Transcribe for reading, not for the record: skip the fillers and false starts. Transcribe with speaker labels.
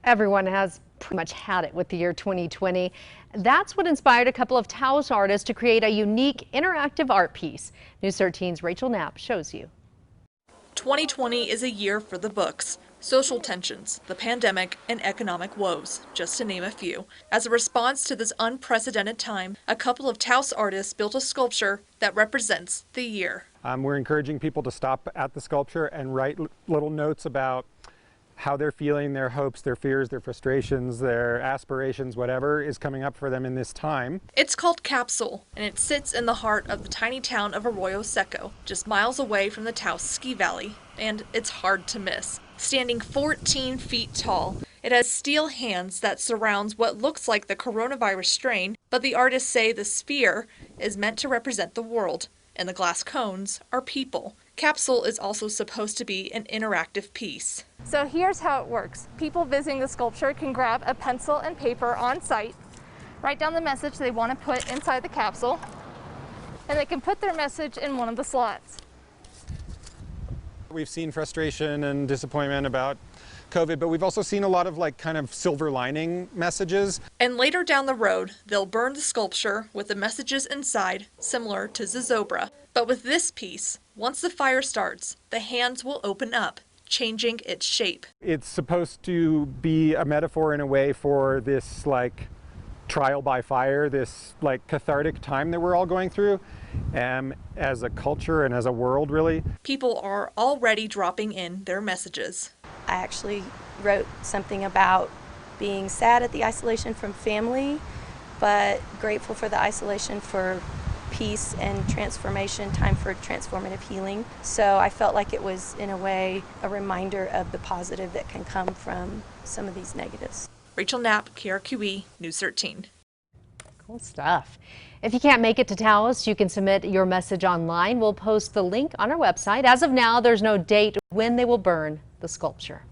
Speaker 1: Everyone has pretty much had it with the year 2020. That's what inspired a couple of Taos artists to create a unique interactive art piece. News 13's Rachel Knapp shows you.
Speaker 2: 2020 is a year for the books. Social tensions, the pandemic, and economic woes, just to name a few. As a response to this unprecedented time, a couple of Taos artists built a sculpture that represents the year.
Speaker 3: We're encouraging people to stop at the sculpture and write little notes about how they're feeling, their hopes, their fears, their frustrations, their aspirations, whatever is coming up for them in this time.
Speaker 2: It's called Capsule, and it sits in the heart of the tiny town of Arroyo Seco, just miles away from the Taos Ski Valley, and it's hard to miss. Standing 14 feet tall, it has steel hands that surrounds what looks like the coronavirus strain, but the artists say the sphere is meant to represent the world, and the glass cones are people. Capsule is also supposed to be an interactive piece.
Speaker 4: So here's how it works. People visiting the sculpture can grab a pencil and paper on site, write down the message they want to put inside the capsule, and they can put their message in one of the slots.
Speaker 3: We've seen frustration and disappointment about COVID, but we've also seen a lot of kind of silver lining messages.
Speaker 2: And later down the road, they'll burn the sculpture with the messages inside, similar to Zozobra. But with this piece, once the fire starts, the hands will open up, changing its shape.
Speaker 3: It's supposed to be a metaphor in a way for this trial by fire, this cathartic time that we're all going through as a culture and as a world, really.
Speaker 2: People are already dropping in their messages.
Speaker 5: I actually wrote something about being sad at the isolation from family, but grateful for the isolation for peace and transformation, time for transformative healing. So I felt like it was, in a way, a reminder of the positive that can come from some of these negatives.
Speaker 2: Rachel Knapp, KRQE, News 13.
Speaker 1: Cool stuff. If you can't make it to Taos, you can submit your message online. We'll post the link on our website. As of now, there's no date when they will burn the sculpture.